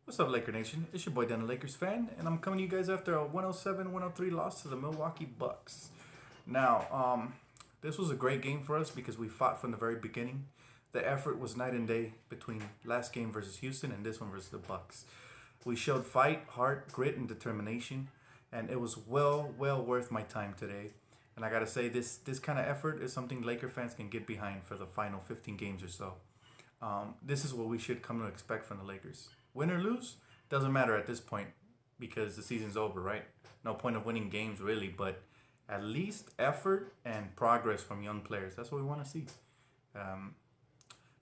What's up, Laker Nation? It's your boy Dan, a Lakers fan, and I'm coming to you guys after a 107-103 loss to the Milwaukee Bucks. Now, this was a great game for us because we fought from the very beginning. The effort was night and day between last game versus Houston and this one versus the Bucks. We showed fight, heart, grit, and determination, and it was well worth my time today. And I gotta say, this kind of effort is something Laker fans can get behind for the final 15 games or so. This is what we should come to expect from the Lakers. Win or lose, doesn't matter at this point because the season's over, right? No point of winning games really, but at least effort and progress from young players. That's what we want to see.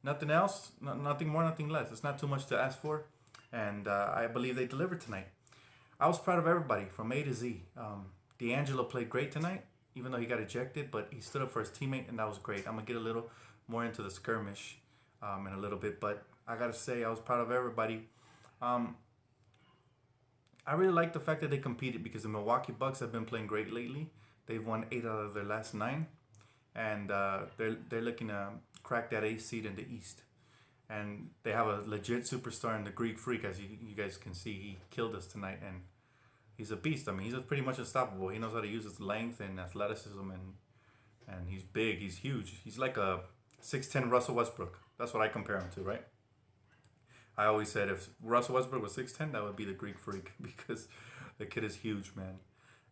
Nothing else, nothing more, nothing less. It's not too much to ask for, and I believe they delivered tonight. I was proud of everybody from A to Z. D'Angelo played great tonight, even though he got ejected, but he stood up for his teammate, and that was great. I'm gonna get a little more into the skirmish in a little bit, but I gotta say I was proud of everybody. I really like the fact that they competed because the Milwaukee Bucks have been playing great lately. They've won 8 out of their last 9, and they're looking to crack that 8th seed in the East. And they have a legit superstar in the Greek Freak, as you guys can see. He killed us tonight, and he's a beast. I mean, he's pretty much unstoppable. He knows how to use his length and athleticism, and he's big. He's huge. He's like a 6'10" Russell Westbrook. That's what I compare him to, right? I always said if Russell Westbrook was 6'10", that would be the Greek Freak because the kid is huge, man.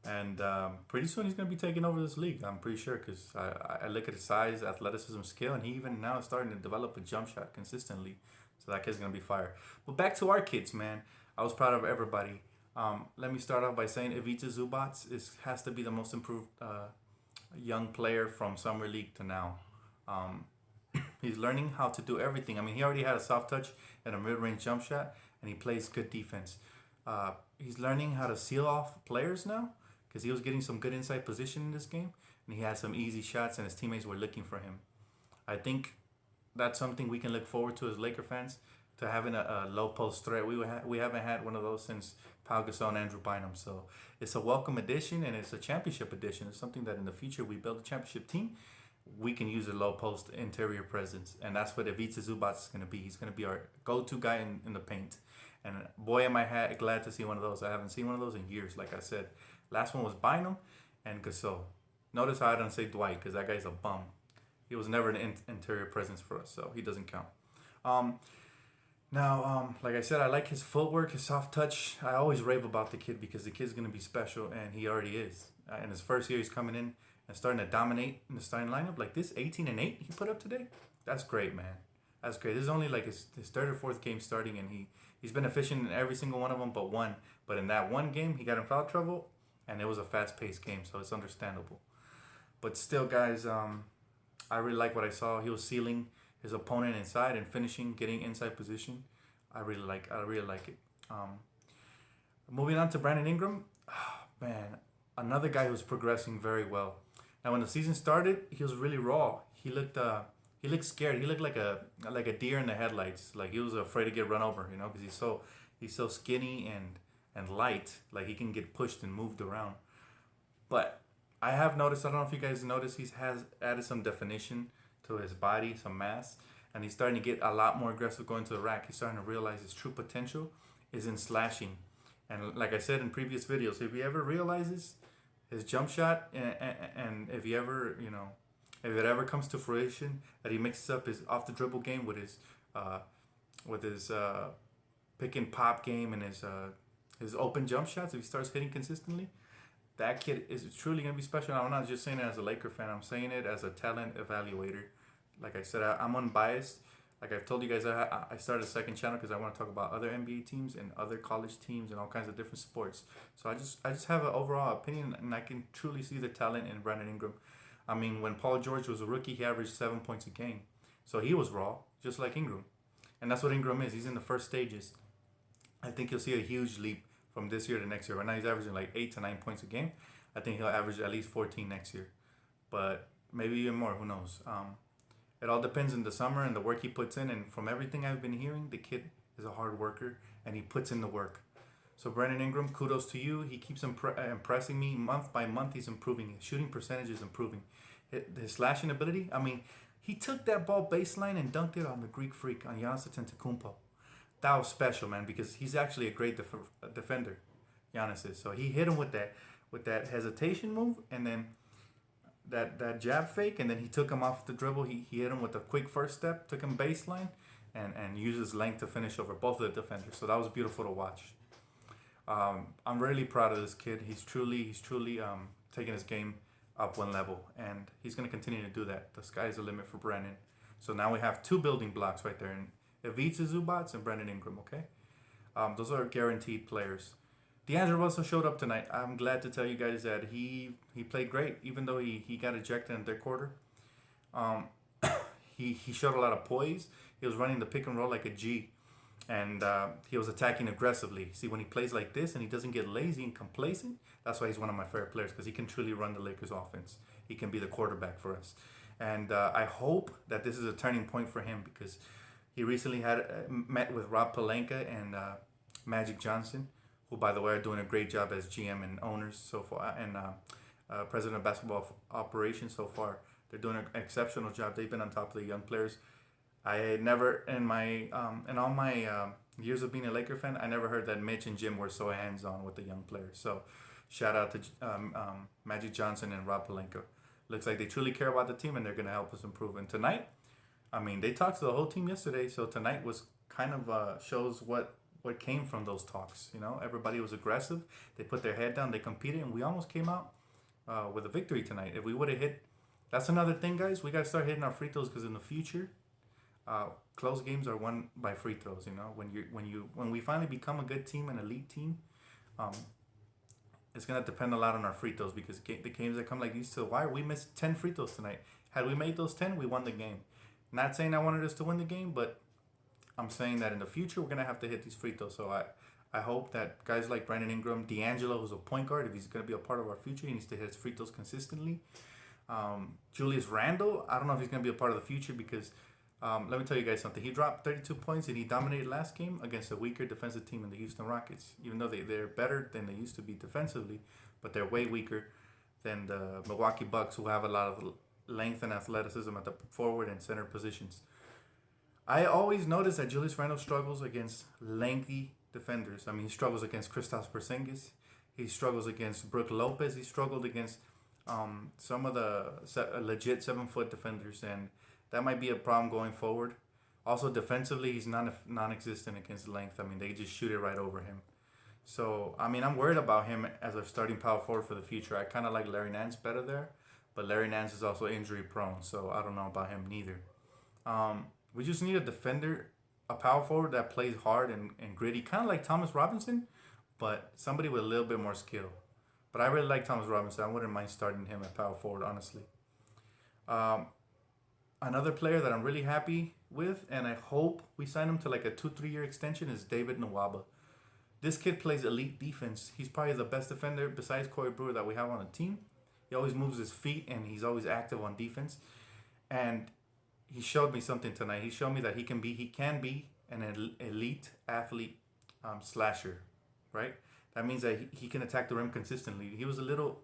And pretty soon he's going to be taking over this league, I'm pretty sure, because I look at his size, athleticism, skill, and he even now is starting to develop a jump shot consistently. So that kid's going to be fire. But back to our kids, man. I was proud of everybody. Let me start off by saying Ivica Zubac has to be the most improved young player from summer league to now. He's learning how to do everything. I mean, he already had a soft touch and a mid-range jump shot, and he plays good defense. He's learning how to seal off players now because he was getting some good inside position in this game, and he had some easy shots, and his teammates were looking for him. I think that's something we can look forward to as Laker fans, to having a low post threat. We haven't had one of those since Pau Gasol and Andrew Bynum. So it's a welcome addition, and it's a championship addition. It's something that in the future we build a championship team. We can use a low post interior presence, and that's what Ivica Zubac is going to be. He's going to be our go-to guy in the paint, and boy am I glad to see one of those. I haven't seen one of those in years. Like I said, last one was Bynum and Gasol. Notice how I don't say Dwight because that guy's a bum. He was never an interior presence for us, so he doesn't count. Like I said, I like his footwork, his soft touch. I always rave about the kid because the kid's going to be special, and he already is. In his first year, he's coming in and starting to dominate in the starting lineup like this. 18-8 he put up today. That's great, man. That's great. This is only like his third or fourth game starting, and he's been efficient in every single one of them but one. But in that one game, he got in foul trouble, and it was a fast-paced game, so it's understandable. But still, guys, I really like what I saw. He was sealing his opponent inside and finishing, getting inside position. I really like it. Moving on to Brandon Ingram, man, another guy who's progressing very well. Now, when the season started, he was really raw. He looked scared. He looked like a deer in the headlights. Like he was afraid to get run over, because he's so skinny and light. Like he can get pushed and moved around. But I have noticed. I don't know if you guys noticed. He has added some definition to his body, some mass, and he's starting to get a lot more aggressive going to the rack. He's starting to realize his true potential is in slashing. And like I said in previous videos, if he ever realizes his jump shot, and if he ever, if it ever comes to fruition that he mixes up his off the dribble game with his pick and pop game and his open jump shots, if he starts hitting consistently, that kid is truly gonna be special. I'm not just saying it as a Laker fan. I'm saying it as a talent evaluator. Like I said, I'm unbiased. Like I've told you guys, I started a second channel because I want to talk about other NBA teams and other college teams and all kinds of different sports. So I just have an overall opinion, and I can truly see the talent in Brandon Ingram. I mean, when Paul George was a rookie, he averaged 7 points a game. So he was raw, just like Ingram. And that's what Ingram is. He's in the first stages. I think you'll see a huge leap from this year to next year. Right now he's averaging like 8 to 9 points a game. I think he'll average at least 14 next year. But maybe even more, who knows? It all depends in the summer and the work he puts in. And from everything I've been hearing, the kid is a hard worker and he puts in the work. So Brandon Ingram, kudos to you. He keeps impressing me month by month. He's improving. His shooting percentage is improving. His slashing ability. I mean, he took that ball baseline and dunked it on the Greek Freak, on Giannis Antetokounmpo. that was special, man, because he's actually a great defender. Giannis is. So he hit him with that hesitation move, and then that jab fake, and then he took him off the dribble. He hit him with a quick first step, took him baseline, and used his length to finish over both of the defenders. So that was beautiful to watch. I'm really proud of this kid. He's truly taking his game up one level, and he's going to continue to do that. The sky's the limit for Brandon. So now we have two building blocks right there, and Ivica Zubac and Brandon Ingram. Okay, those are guaranteed players. D'Angelo Russell showed up tonight. I'm glad to tell you guys that he played great, even though he got ejected in the third quarter. He showed a lot of poise. He was running the pick and roll like a G, and he was attacking aggressively. See, when he plays like this and he doesn't get lazy and complacent, that's why he's one of my favorite players, because he can truly run the Lakers offense. He can be the quarterback for us. And I hope that this is a turning point for him, because he recently had met with Rob Pelinka and Magic Johnson, who, by the way, are doing a great job as GM and owners so far, and president of basketball operations so far. They're doing an exceptional job. They've been on top of the young players. I had never, in all my years of being a Laker fan, I never heard that Mitch and Jim were so hands-on with the young players. So shout out to Magic Johnson and Rob Pelinka. Looks like they truly care about the team, and they're going to help us improve. And tonight, I mean, they talked to the whole team yesterday, so tonight was kind of shows what came from those talks. You know, everybody was aggressive. They put their head down. They competed, and we almost came out with a victory tonight. If we would have hit, that's another thing, guys. We got to start hitting our free throws, because in the future, close games are won by free throws. You know, when we finally become a good team, an elite team, it's gonna depend a lot on our free throws, because the games that come like these, so why we missed 10 free throws tonight? Had we made those 10, we won the game. Not saying I wanted us to win the game, but I'm saying that in the future we're gonna have to hit these free throws. So I hope that guys like Brandon Ingram, D'Angelo, who's a point guard, if he's gonna be a part of our future, he needs to hit his free throws consistently. Julius Randle, I don't know if he's gonna be a part of the future, because let me tell you guys something. He dropped 32 points and he dominated last game against a weaker defensive team in the Houston Rockets. Even though they're better than they used to be defensively, but they're way weaker than the Milwaukee Bucks, who have a lot of length and athleticism at the forward and center positions. I always notice that Julius Randle struggles against lengthy defenders. I mean, he struggles against Kristaps Porzingis. He struggles against Brook Lopez. He struggled against some of the legit 7-foot defenders, and that might be a problem going forward. Also, defensively, he's non-existent against length. I mean, they just shoot it right over him. So, I mean, I'm worried about him as a starting power forward for the future. I kind of like Larry Nance better there, but Larry Nance is also injury prone, so I don't know about him neither. We just need a defender, a power forward that plays hard and gritty, kind of like Thomas Robinson, but somebody with a little bit more skill. But I really like Thomas Robinson. I wouldn't mind starting him at power forward, honestly. Another player that I'm really happy with, and I hope we sign him to like a 2-3 year extension, is David Nwaba. This kid plays elite defense. He's probably the best defender besides Corey Brewer that we have on the team. He always moves his feet, and he's always active on defense. And he showed me something tonight. He showed me that he can be an elite athlete slasher, right? That means that he can attack the rim consistently. He was a little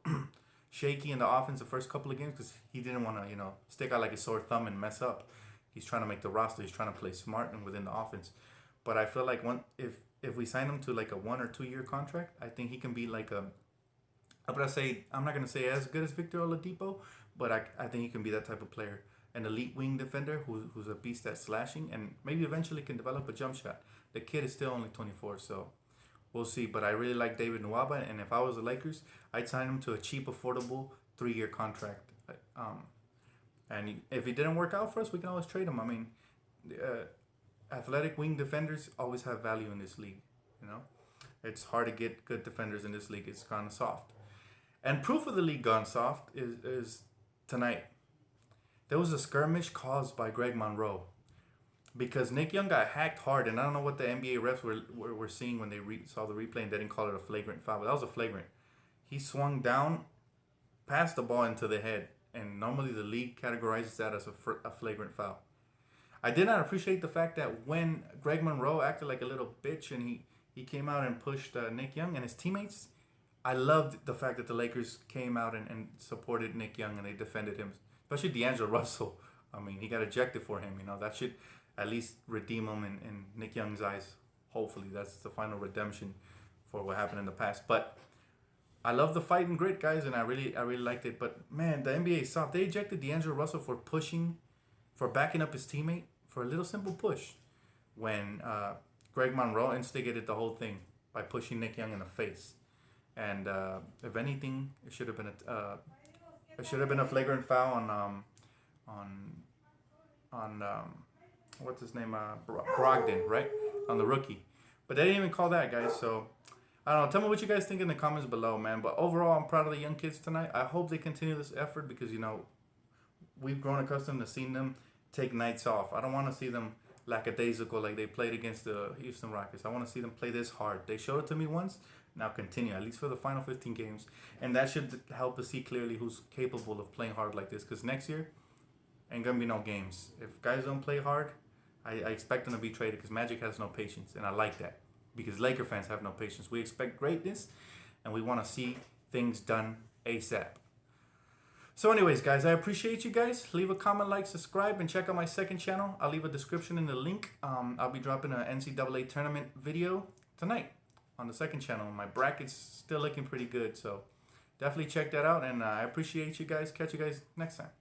shaky in the offense the first couple of games, because he didn't want to, stick out like a sore thumb and mess up. He's trying to make the roster. He's trying to play smart and within the offense. But I feel like if we sign him to like a 1 or 2 year contract, I think he can be like I'm not gonna say as good as Victor Oladipo, but I think he can be that type of player, an elite wing defender who's a beast at slashing, and maybe eventually can develop a jump shot. The kid is still only 24, so we'll see. But I really like David Nwaba, and if I was the Lakers, I'd sign him to a cheap, affordable 3 year contract. And if it didn't work out for us, we can always trade him. I mean, athletic wing defenders always have value in this league. It's hard to get good defenders in this league. It's kind of soft. And proof of the league gone soft is tonight. There was a skirmish caused by Greg Monroe, because Nick Young got hacked hard, and I don't know what the NBA refs were seeing when they saw the replay, and they didn't call it a flagrant foul. But that was a flagrant. He swung down, passed the ball into the head, and normally the league categorizes that as a flagrant foul. I did not appreciate the fact that when Greg Monroe acted like a little bitch and he came out and pushed Nick Young and his teammates, I loved the fact that the Lakers came out and supported Nick Young, and they defended him, especially D'Angelo Russell. I mean, he got ejected for him. That should at least redeem him in Nick Young's eyes. hopefully that's the final redemption for what happened in the past. But I love the fight and grit, guys, and I really liked it. But man, the NBA is soft. They ejected D'Angelo Russell for backing up his teammate for a little simple push, when Greg Monroe instigated the whole thing by pushing Nick Young in the face. And if anything, it should have been a flagrant foul on what's his name, Brogdon, right, on the rookie. But they didn't even call that, guys. So I don't know. Tell me what you guys think in the comments below, man. But overall, I'm proud of the young kids tonight. I hope they continue this effort because, we've grown accustomed to seeing them take nights off. I don't want to see them lackadaisical like they played against the Houston Rockets. I want to see them play this hard. They showed it to me once. Now continue, at least for the final 15 games. And that should help us see clearly who's capable of playing hard like this. Because next year, ain't going to be no games. If guys don't play hard, I expect them to be traded because Magic has no patience. And I like that. Because Laker fans have no patience. We expect greatness, and we want to see things done ASAP. So anyways, guys, I appreciate you guys. Leave a comment, like, subscribe, and check out my second channel. I'll leave a description in the link. I'll be dropping an NCAA tournament video tonight on the second channel. My bracket's still looking pretty good, so definitely check that out. And I appreciate you guys. Catch you guys next time.